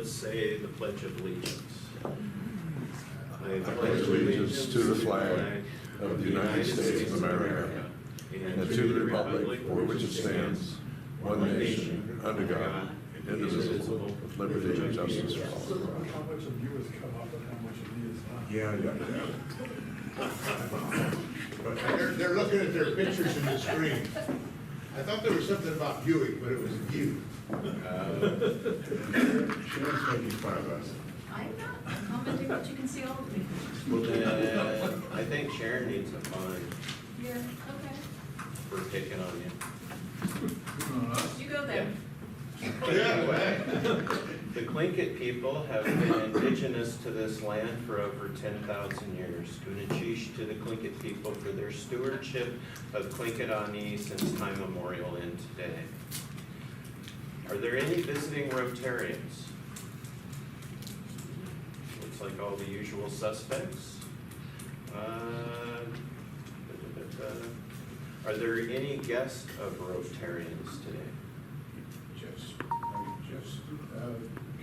let's say the Pledge of Allegiance. I pledge allegiance to the flag of the United States of America and to the republic for which it stands, one nation, under God, indivisible, with liberty and justice for all. So how much of you has come up and how much of me is not? But they're looking at their pictures in the screen. I thought there was something about Buick, but it was you. Sharon's making fun of us. I'm not commenting, but you can see all of me. Well, then, I think Sharon needs a fine Here, okay. for picking on you. You go there. Anyway, the Tlingit people have been indigenous to this land for over 10,000 years. Gunachish to the Tlingit people for their stewardship of Tlingit since time memorial and today. Are there any visiting Rotarians? Looks like all the usual suspects. Are there any guests of Rotarians today? Just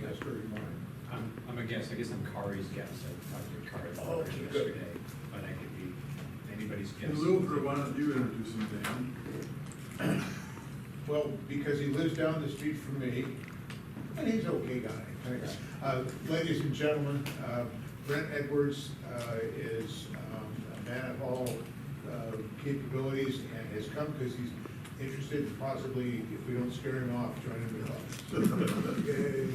guest or mine. I'm a guest. I guess I'm Kari's guest. I talked to Kari Oh, good. yesterday, but I could be anybody's guest. Luther, why don't you introduce him, Dan? Well, because he lives down the street from me, and he's an okay guy. Ladies and gentlemen, Brent Edwards is a man of all capabilities and has come because he's interested in possibly, if we don't scare him off, joining the club. Yay.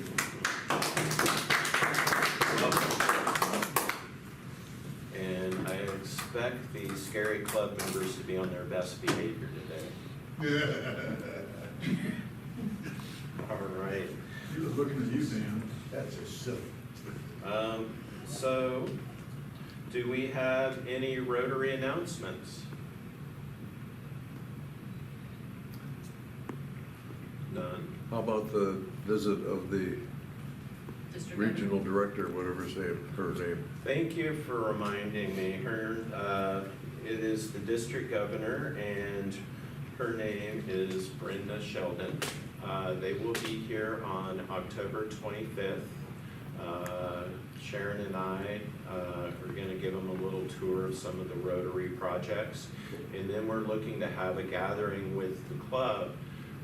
And I expect the Scary Club members to be on their best behavior today. All right. He was looking at you, Dan. That's a silly. So, do we have any Rotary announcements? None. How about the visit of the District regional director, whatever her name? Thank you for reminding me. It is the district governor, and her name is Brenda Sheldon. They will be here on October 25th. Sharon and I are going to give them a little tour of some of the Rotary projects, and then we're looking to have a gathering with the club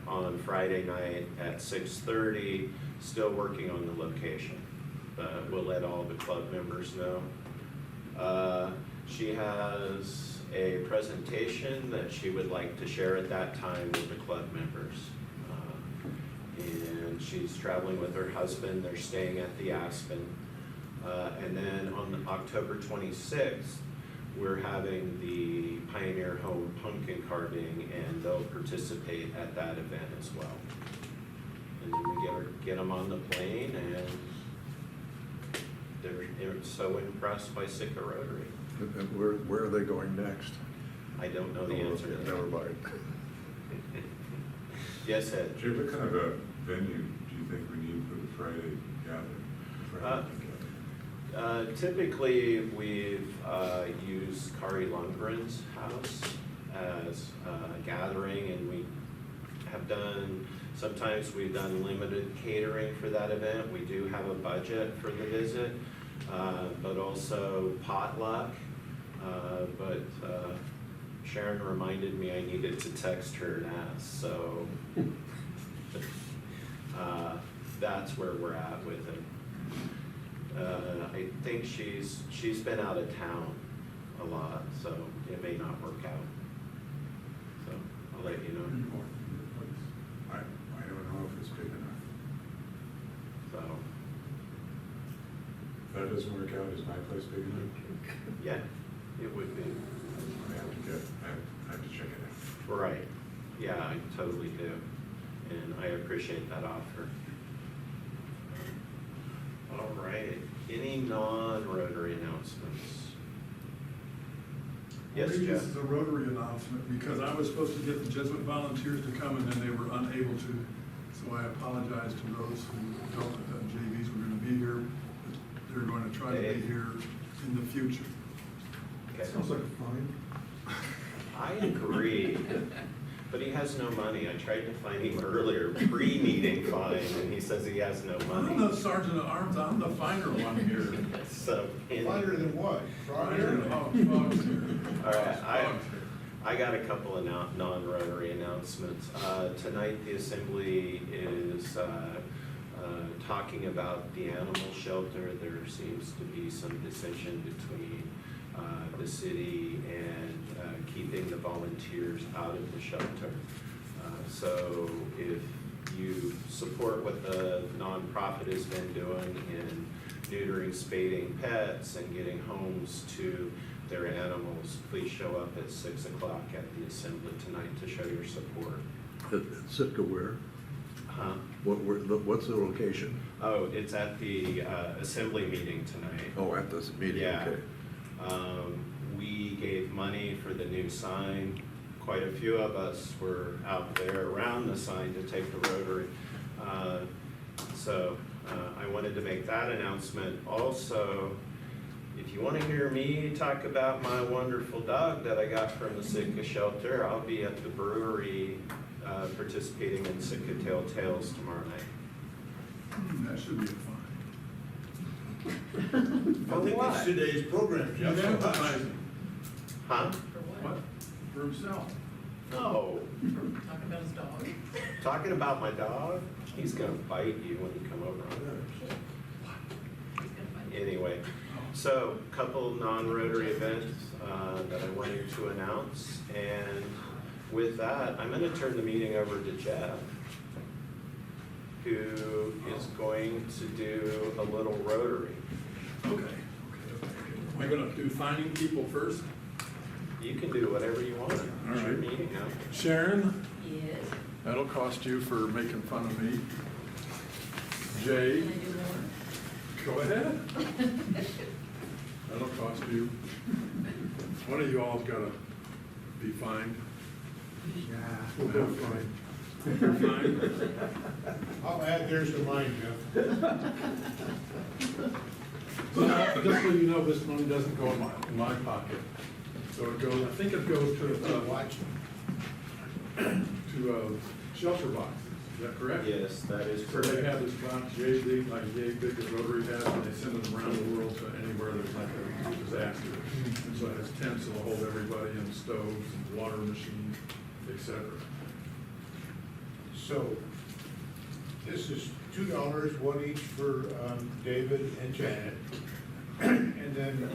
on Friday night at 6:30, still working on the location. But we'll let all the club members know. She has a presentation that she would like to share at that time with the club members. And she's traveling with her husband. They're staying at the Aspen. And then on October 26th, we're having the Pioneer Home pumpkin carving, and they'll participate at that event as well. And then we get them on the plane, and they're so impressed by Sitka Rotary. And where are they going next? I don't know the answer to that. Never mind. Yes, Ed? Jay, what kind of a venue do you think we need for the Friday gathering? Typically, we've used Kari Lundgren's house as a gathering, and we have done, sometimes we've done limited catering for that event. We do have a budget for the visit, but also potluck. But Sharon reminded me I needed to text her and ask, so that's where we're at with it. I think she's been out of town a lot, so it may not work out. So I'll let you know. I don't know if it's big enough. So If that doesn't work out, is my place big enough? yeah, it would be. I have to check it out. Right. Yeah, I totally do. And I appreciate that offer. All right. Any non-Rotary announcements? Yes, Maybe Jeff? this is a Rotary announcement, because I was supposed to get the Jesuit volunteers to come and then they were unable to. So I apologize to those who felt that JVs were going to be here. They're going to try to be here in the future. Okay. Sounds like a fine. I agree. But he has no money. I tried to find him earlier, pre-meeting fine, and he says he has no I'm money. the sergeant at arms, I'm the finer one here. So, Finer than what? Finer than Frogger? Fog's here. all right, Fog's here. I got a couple of non-Rotary announcements. Tonight, the Assembly is talking about the animal shelter. There seems to be some dissension between the city and keeping the volunteers out of the shelter. So if you support what the nonprofit has been doing in neutering, spading pets and getting homes to their animals, please show up at 6 o'clock at the Assembly tonight to show your support. At Sitka where? Huh? What's the location? Oh, it's at the Assembly meeting tonight. Oh, at this meeting, Yeah. okay. We gave money for the new sign. Quite a few of us were out there around the sign to take the Rotary. So I wanted to make that announcement. Also, if you want to hear me talk about my wonderful dog that I got from the Sitka shelter, I'll be at the brewery participating in Sitka Tail Tales tomorrow night. That should be fun. I think that's today's program, Jeff. He's advertising. Huh? For What? what? For himself. No. Talking about his dog? Talking about my dog, he's gonna bite you when you come over on He's gonna find it. Anyway, so couple non-Rotary events that I wanted to announce, and with that, I'm gonna turn the meeting over to Jeff, who is going to do a little Rotary. Okay. Am I gonna do finding people first? You can do whatever you want. It's your All right. meeting now. Sharon, Yes. that'll cost you for making fun of me. Can Jay, I do more? go ahead. That'll cost you. One of you all's gotta be fined. Yeah, we'll go fine. You're fined. I'll add theirs to mine, Jeff. So now, just so you know, this money doesn't go in my pocket. So it goes, I think it goes to Watch. shelter boxes, is that correct? Yes, that is Where they have correct. this box, yay big, like yay big as Rotary has, and they send them around the world to anywhere there's like a disaster. And so it has tents that'll hold everybody, and stoves, and water machines, et cetera. So, this is $2, one each for David and Janet. And then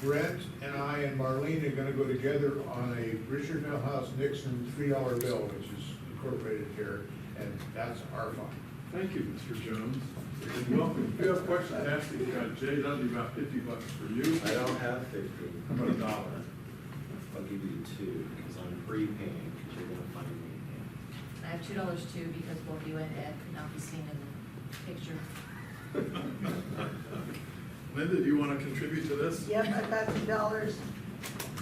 Brent and I and Marlene are gonna go together on a Richard Milhouse Nixon $3 bill, which is incorporated here, and that's our fund. Thank you, Mr. Jones. And welcome. If you have questions, ask me. Jay, that'll be about $50 for you. I don't have 50. How about $1? I'll give you 2, because I'm prepaying, because you're gonna find me. I have $2 too, because both you and Ed could not be seen in the picture. Linda, do you want to contribute to this? Yep, I've got $2. Guess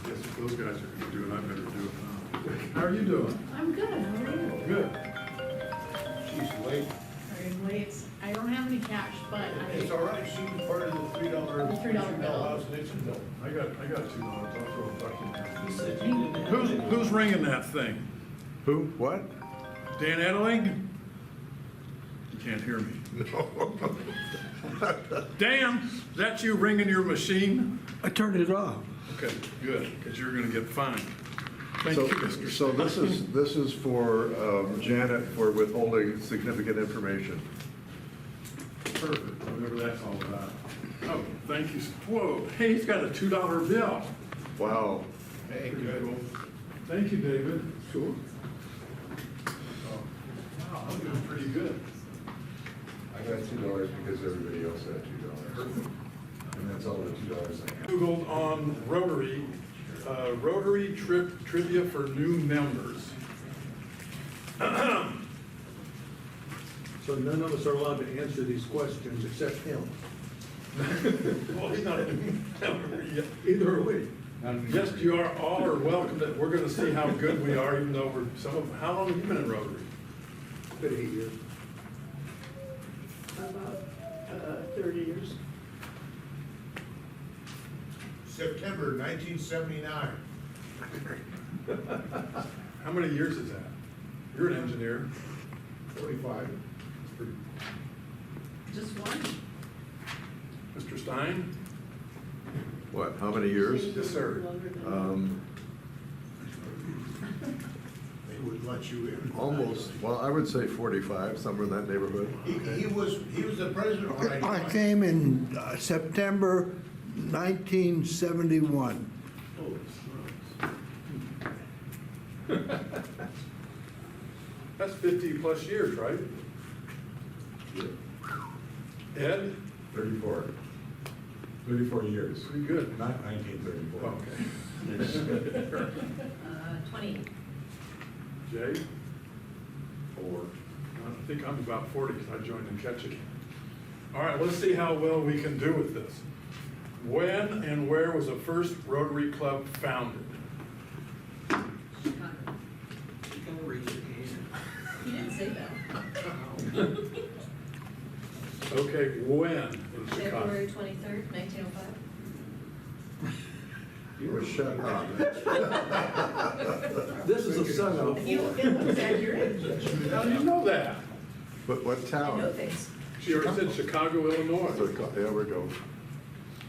if those guys are gonna do it, I better do it now. How are you doing? I'm good, how are you? Good. She's late. Sorry, I'm late. I don't have any cash, but It's I, all right, she was part of the $3 The $3 Richard bill. Milhouse Nixon bill. I got $2. I'll throw a buck in there. You said you didn't have any. Who's ringing that thing? Who, what? Dan Edeling? You can't hear me. Dan, is that you ringing your machine? I turned it off. Okay, good, because you're gonna get fined. Thank So, you, Mr. so this is for Janet for withholding significant information. Perfect, whatever that's all about. Oh, thank you. Whoa, hey, he's got a $2 bill. Wow. Hey, Pretty good. cool. Thank you, David. Sure. Wow, I'm doing pretty good. I got $2 because everybody else had $2. And that's all the $2 I have. Googled on Rotary, Rotary trip trivia for new members. So none of us are allowed to answer these questions except him. Well, he's not a new member yet. Either are we. Yes, you are all are welcome. We're gonna see how good we are, even though how long have you been in Rotary? Been 8 years. About 30 years. September 1979. How many years is that? You're an engineer. 45. It's pretty- Just one. Mr. Stein? What, how many years? Yes, sir. Longer than- They would let you in. Almost, well, I would say 45, somewhere in that neighborhood. He was the president when I I joined. came in September 1971. That's 50-plus years, right? Ed? 34. 34 years, Pretty good. not 1934. Okay. 20. Jay? 4. I think I'm about 40 because I joined in Ketchikan. All right, let's see how well we can do with this. When and where was the first Rotary Club founded? Chicago. You didn't say that. Okay, when in Chicago? February 23rd, 1905. You were shut up. This is a setup. You look accurate. How do you know that? But what I know town? things. She already said Chicago, Illinois. There we go.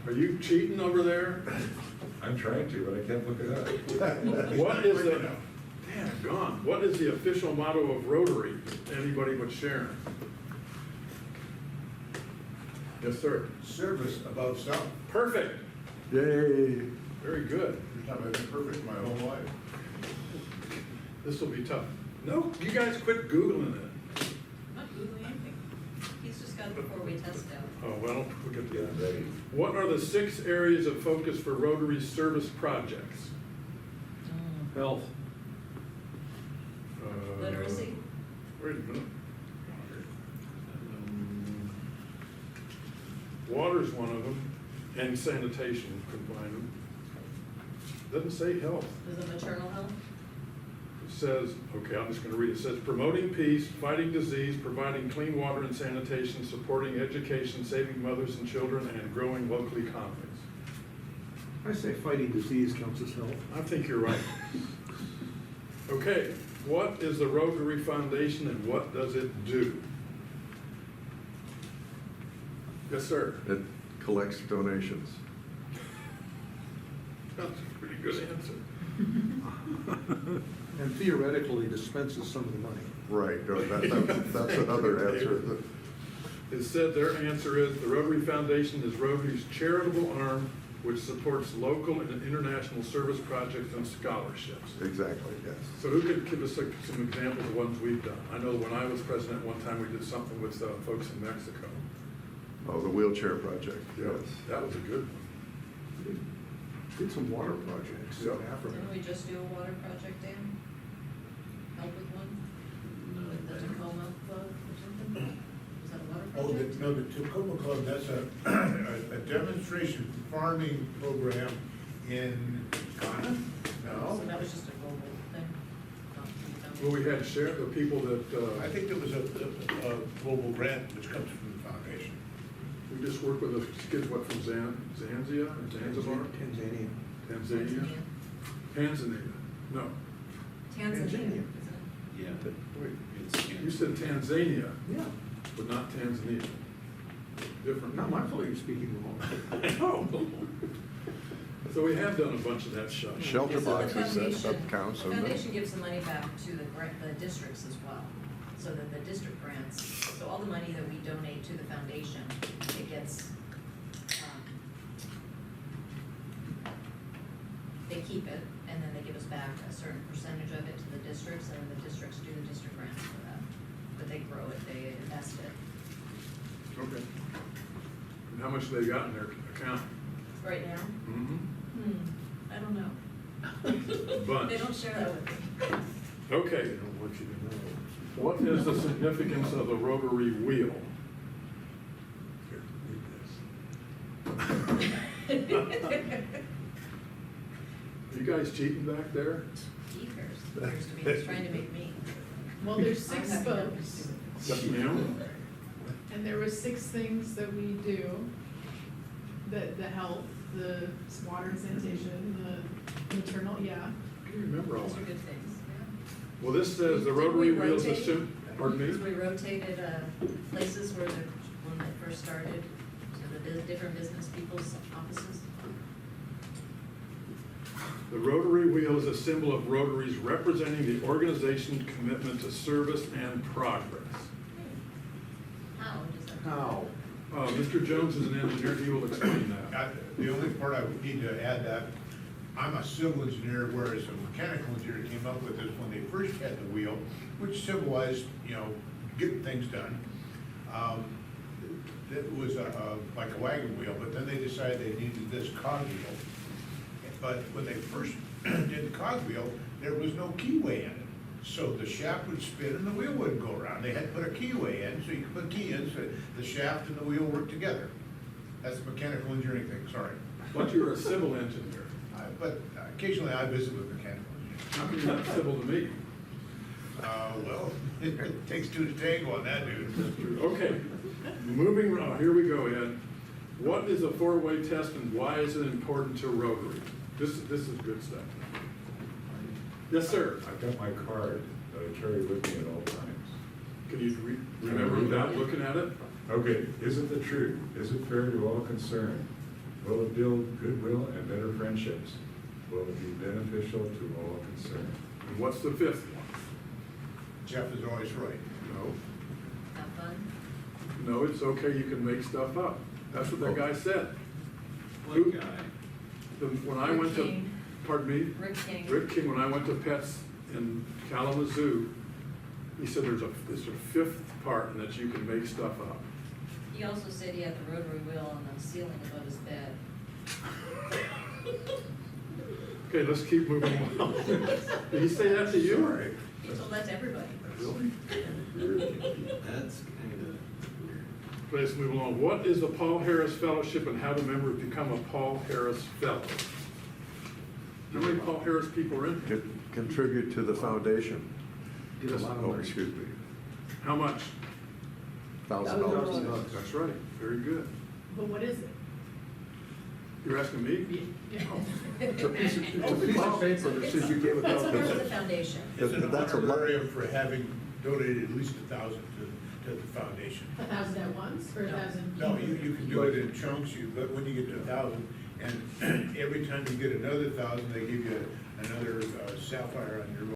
Are you cheating over there? I'm trying to, but I can't look it up. What is the, damn, gone. What is the official motto of Rotary? Anybody but Sharon. Yes, sir. Service above self. Perfect. Yay. Very good. I've been perfect my whole life. This will be tough. No, you guys quit Googling it. Not Googling anything. He's just got it before we test out. Oh, well, we'll get to Get that. ready. What are the 6 areas of focus for Rotary service projects? Health. Literacy. Wait a minute. Water's one of them, and sanitation combine them. Doesn't say health. Is it maternal health? It says, okay, I'm just gonna read it. It says promoting peace, fighting disease, providing clean water and sanitation, supporting education, saving mothers and children, and growing local economies. I say fighting disease counts as health. I think you're right. Okay, what is the Rotary Foundation and what does it do? Yes, sir. It collects donations. That's a pretty good answer. And theoretically dispenses some of the money. Right, that's another answer. It said their answer is, the Rotary Foundation is Rotary's charitable arm which supports local and international service projects and scholarships. Exactly, yes. So who could give us some examples of ones we've done? I know when I was president, one time we did something with folks in Mexico. Oh, the wheelchair project, yes. That was a good one. Did some water projects in Yeah. Africa. Didn't we just do a water project, Dan? Help with one? With the Tacoma Club or something? Was that a water Oh, project? no, the Tacoma Club, that's a demonstration farming program in Ghana? No? So that was just a global thing? Not from the Well, we foundation. had share, the people that, I think there was a global grant which comes from the foundation. we just worked with the kids, what, from Zanzibar or Zanzibar? Tanzania. Tanzania? Tanzania, no. Tanzania, isn't it? Yeah. Wait, you said Tanzania, Yeah, but not Tanzania. Different. not my fault you're speaking wrong. I know. So we have done a bunch of that stuff. Shelter So the boxes, that foundation- counts, The doesn't it? foundation gives the money back to the districts as well, so that the district grants, so all the money that we donate to the foundation, it gets, they keep it, and then they give us back a certain percentage of it to the districts, and then the districts do the district grants for that. But they grow it, they invest it. Okay. And how much they got in their account? Right now? Mm-hmm. I don't know. Bunch. They don't share that with me. Okay. I don't want you to know. What is the significance of the rotary wheel? Here, read this. Are you guys cheating back there? He appears to be, he's trying to make me. Well, there's I'm 6 having that folks, stupid- Yes, ma'am? and there were 6 things that we do. The health, the water and sanitation, the maternal, yeah. can remember all Those are that. good things, yeah. Well, this says the rotary Didn't we wheels rotate? assume, pardon Because me? we rotated places where when they first started, to the different business people's offices. The rotary wheel is a symbol of Rotaries representing the organization's commitment to service and progress. How does that? How? Mr. Jones is an engineer, he will explain that. The only part I would need to add that, I'm a civil engineer, whereas a mechanical engineer came up with this when they first had the wheel, which symbolized, getting things done. It was like a wagon wheel, but then they decided they needed this cog wheel. But when they first did the cog wheel, there was no keyway in it. So the shaft would spin and the wheel wouldn't go around. They had to put a keyway in, so you could put key in, so the shaft and the wheel work together. That's a mechanical engineering thing, sorry. But you're a civil engineer. But occasionally I visit with mechanical engineers. How come you're not civil to me? Well, it takes two to tango on that, dude. Okay, moving on, here we go, Ed. What is a four-way test and why is it important to Rotary? This is good stuff. Yes, sir. I've got my card that I carry with me at all times. Can you remember without looking at it? Okay, is it the truth? Is it fair to all concerned? Will it build goodwill and better friendships? Will it be beneficial to all concerned? And what's the fifth one? Jeff is always right. No. Have fun? No, it's okay, you can make stuff up. That's what that guy said. What guy? When I Rick went to, King. pardon me? Rick King. Rick King, when I went to Pets in Kalamazoo, he said there's a fifth part and that you can make stuff up. He also said he had the rotary wheel on the ceiling above his bed. Okay, let's keep moving on. Did he say that to you? Sorry. He told that to everybody. Really? That's kind of weird. Let's move along. What is the Paul Harris Fellowship and how do members become a Paul Harris Fellow? How many Paul Harris people are in here? Contribute to the foundation. Get a lot of Oh, money. excuse me, How much? $1,000. That's right, very good. But what is it? You're asking me? It's a piece of paper that says you gave That's a part of the $1,000. foundation. It's an That's a lot. honorarium for having donated at least 1,000 to the foundation. 1,000 at once, or 1,000? No, you can do it in chunks, but when you get to 1,000, and every time you get another 1,000, they give you another sapphire on your